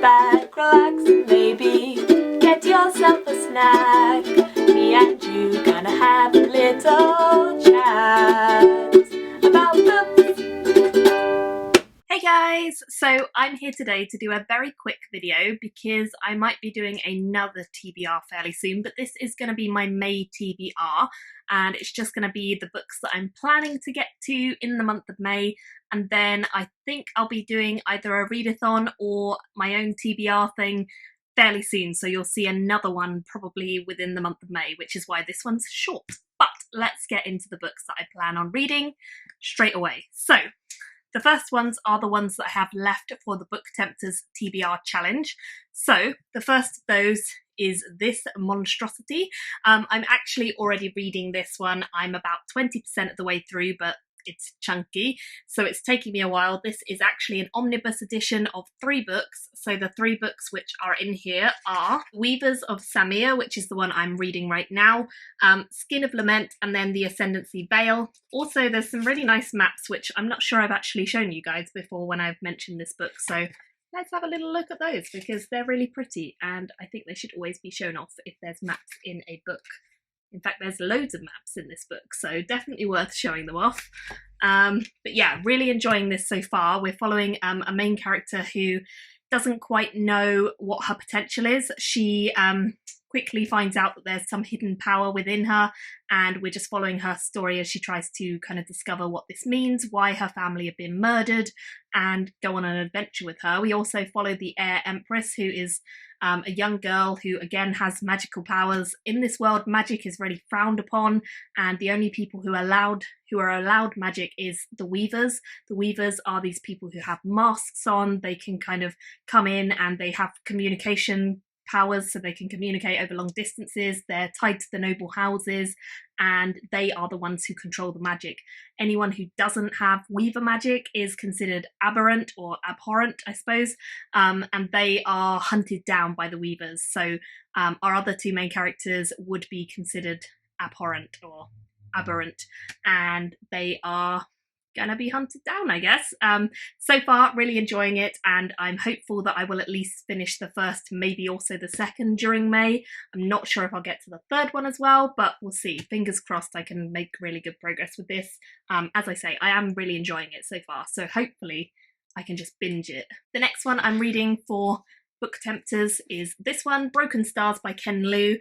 back, relax, and maybe get yourself a snack. Me and you gonna have a little chat about books. Hey guys, so I'm here today to do a very quick video because I might be doing another TBR fairly soon, but this is going to be my May TBR, and it's just going to be the books that I'm planning to get to in the month of May, and then I think I'll be doing either a readathon or my own TBR thing fairly soon, so you'll see another one probably within the month of May, which is why this one's short. But let's get into the books that I plan on reading straight away. So the first ones are the ones that I have left for the Book Tempters TBR challenge. So the first of those is this Monstrosity. I'm actually already reading this one. I'm about 20% of the way through, but it's chunky, so it's taking me a while. This is actually an omnibus edition of 3 books. So the 3 books which are in here are Weavers of Samir, which is the one I'm reading right now, Skin of Lament, and then The Ascendancy Veil. Also, there's some really nice maps, which I'm not sure I've actually shown you guys before when I've mentioned this book. So let's have a little look at those because they're really pretty, and I think they should always be shown off if there's maps in a book. In fact, there's loads of maps in this book, so definitely worth showing them off. But yeah, really enjoying this so far. We're following a main character who doesn't quite know what her potential is. She quickly finds out that there's some hidden power within her, and we're just following her story as she tries to kind of discover what this means, why her family have been murdered, and go on an adventure with her. We also follow the Air Empress, who is a young girl who again has magical powers. In this world, magic is really frowned upon, and the only people who are allowed magic is the Weavers. The Weavers are these people who have masks on. They can kind of come in and they have communication powers, so they can communicate over long distances. They're tied to the noble houses, and they are the ones who control the magic. Anyone who doesn't have Weaver magic is considered aberrant or abhorrent, I suppose, and they are hunted down by the Weavers. So our other 2 main characters would be considered abhorrent or aberrant, and they are gonna be hunted down, I guess. So far, really enjoying it, and I'm hopeful that I will at least finish the first, maybe also the second during May. I'm not sure if I'll get to the 3rd one as well, but we'll see. Fingers crossed I can make really good progress with this. As I say, I am really enjoying it so far, so hopefully I can just binge it. The next one I'm reading for Book Tempters is this one, Broken Stars by Ken Liu.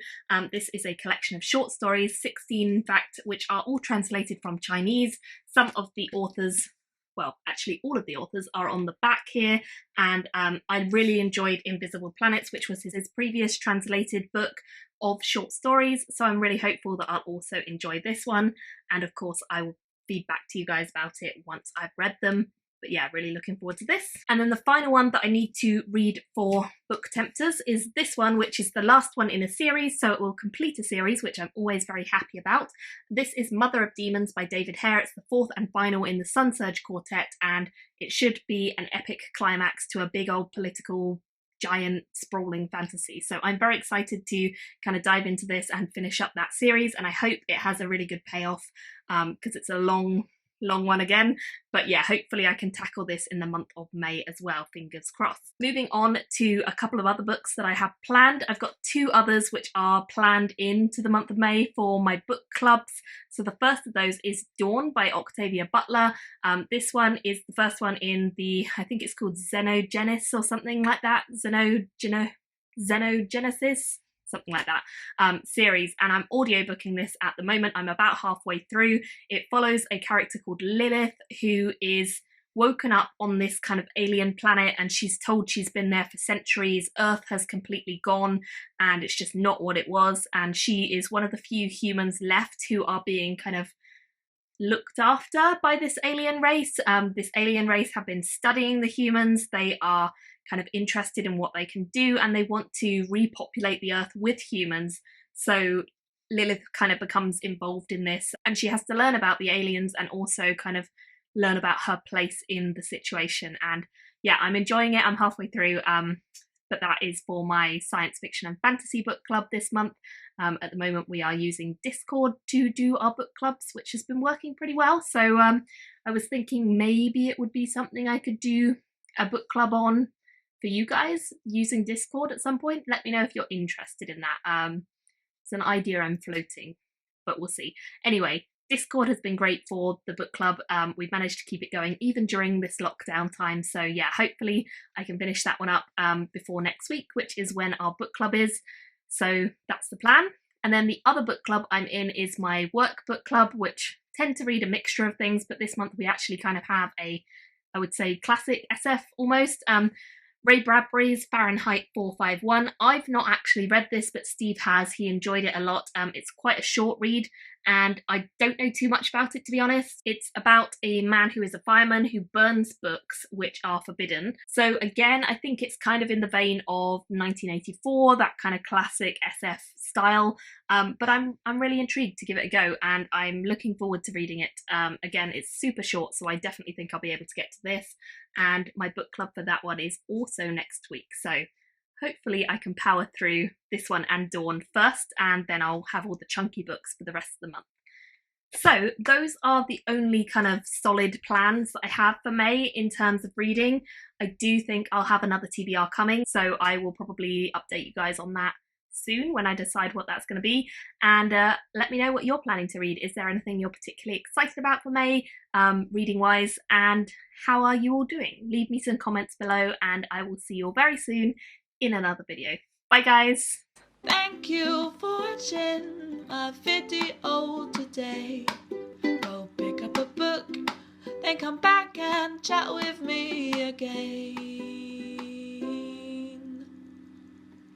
This is a collection of short stories, 16 in fact, which are all translated from Chinese. Some of the authors, well, actually all of the authors are on the back here, and I really enjoyed Invisible Planets, which was his previous translated book of short stories, so I'm really hopeful that I'll also enjoy this one, and of course I will feed back to you guys about it once I've read them. But yeah, really looking forward to this. And then the final one that I need to read for Book Tempters is this one, which is the last one in a series, so it will complete a series, which I'm always very happy about. This is Mother of Demons by David Hare. It's the 4th and final in the Sun Surge Quartet, and it should be an epic climax to a big old political giant sprawling fantasy. So I'm very excited to kind of dive into this and finish up that series, and I hope it has a really good payoff because it's a long one again. But yeah, hopefully I can tackle this in the month of May as well, fingers crossed. Moving on to a couple of other books that I have planned. I've got 2 others which are planned into the month of May for my book clubs. So the first of those is Dawn by Octavia Butler. This one is the first one in the, I think it's called Xenogenesis or something like that, Xenogenesis, something like that, series, and I'm audiobooking this at the moment. I'm about halfway through. It follows a character called Lilith who is woken up on this kind of alien planet, and she's told she's been there for centuries. Earth has completely gone and it's just not what it was, and she is one of the few humans left who are being kind of looked after by this alien race. This alien race have been studying the humans. They are kind of interested in what they can do, and they want to repopulate the earth with humans. So Lilith kind of becomes involved in this, and she has to learn about the aliens and also kind of learn about her place in the situation. And yeah, I'm enjoying it. I'm halfway through, but that is for my science fiction and fantasy book club this month. At the moment we are using Discord to do our book clubs, which has been working pretty well. So I was thinking maybe it would be something I could do a book club on for you guys using Discord at some point. Let me know if you're interested in that. It's an idea I'm floating, but we'll see. Anyway, Discord has been great for the book club. We've managed to keep it going even during this lockdown time. So yeah, hopefully I can finish that one up before next week, which is when our book club is. So that's the plan. And then the other book club I'm in is my work book club, which tend to read a mixture of things, but this month we actually kind of have a, I would say, classic SF almost. Ray Bradbury's Fahrenheit 451. I've not actually read this, but Steve has. He enjoyed it a lot. It's quite a short read, and I don't know too much about it, to be honest. It's about a man who is a fireman who burns books which are forbidden. So again, I think it's kind of in the vein of 1984, that kind of classic SF style. But I'm really intrigued to give it a go, and I'm looking forward to reading it. Again, it's super short, so I definitely think I'll be able to get to this. And my book club for that one is also next week. So hopefully I can power through this one and Dawn first, and then I'll have all the chunky books for the rest of the month. So those are the only kind of solid plans that I have for May in terms of reading. I do think I'll have another TBR coming, so I will probably update you guys on that soon when I decide what that's going to be. And let me know what you're planning to read. Is there anything you're particularly excited about for May, reading wise, and how are you all doing? Leave me some comments below, and I will see you all very soon in another video. Bye guys! Thank you for watching my video today. Go pick up a book, then come back and chat with me again.